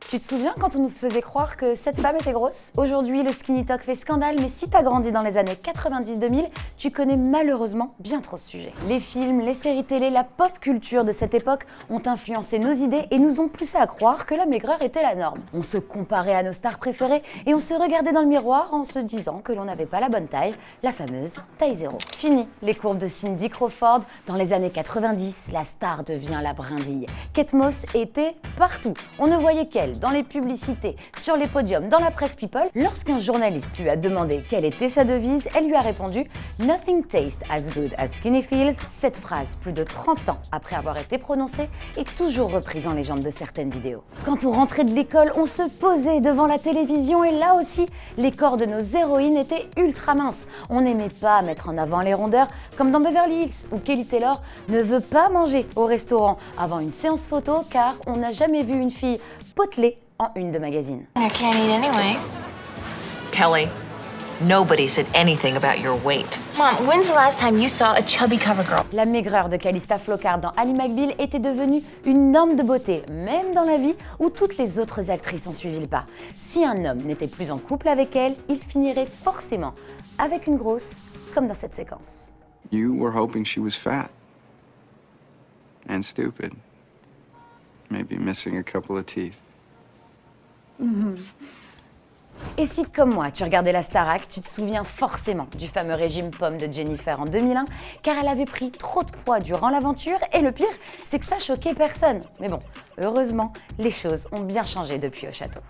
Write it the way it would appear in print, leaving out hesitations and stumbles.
Tu te souviens quand on nous faisait croire que cette femme était grosse? Aujourd'hui, le skinny talk fait scandale, mais si t'as grandi dans les années 90-2000, tu connais malheureusement bien trop ce sujet. Les films, les séries télé, la pop culture de cette époque ont influencé nos idées et nous ont poussé à croire que la maigreur était la norme. On se comparait à nos stars préférées et on se regardait dans le miroir en se disant que l'on n'avait pas la bonne taille, la fameuse taille zéro. Fini les courbes de Cindy Crawford. Dans les années 90, la star devient la brindille. Kate Moss était partout. On ne voyait qu'elle dans les publicités, sur les podiums, dans la presse people. Lorsqu'un journaliste lui a demandé quelle était sa devise, elle lui a répondu « Nothing tastes as good as skinny feels ». Cette phrase, plus de 30 ans après avoir été prononcée, est toujours reprise en légende de certaines vidéos. Quand on rentrait de l'école, on se posait devant la télévision et là aussi, les corps de nos héroïnes étaient ultra minces. On n'aimait pas mettre en avant les rondeurs, comme dans Beverly Hills, où Kelly Taylor ne veut pas manger au restaurant avant une séance photo car on n'a jamais vu une fille potelée en une de magazine. I can't eat anyway. Kelly, nobody said anything about your weight. Mom, when's the last time you saw a chubby cover girl? La maigreur de Calista Flockhart dans Ally McBeal était devenue une norme de beauté, même dans la vie où toutes les autres actrices ont suivi le pas. Si un homme n'était plus en couple avec elle, il finirait forcément avec une grosse, comme dans cette séquence. You were hoping she was fat and stupid. Maybe missing a couple of teeth. Et si, comme moi, tu regardais la Starac, tu te souviens forcément du fameux régime pomme de Jennifer en 2001, car elle avait pris trop de poids durant l'aventure, et le pire, c'est que ça choquait personne. Mais bon, heureusement, les choses ont bien changé depuis au château.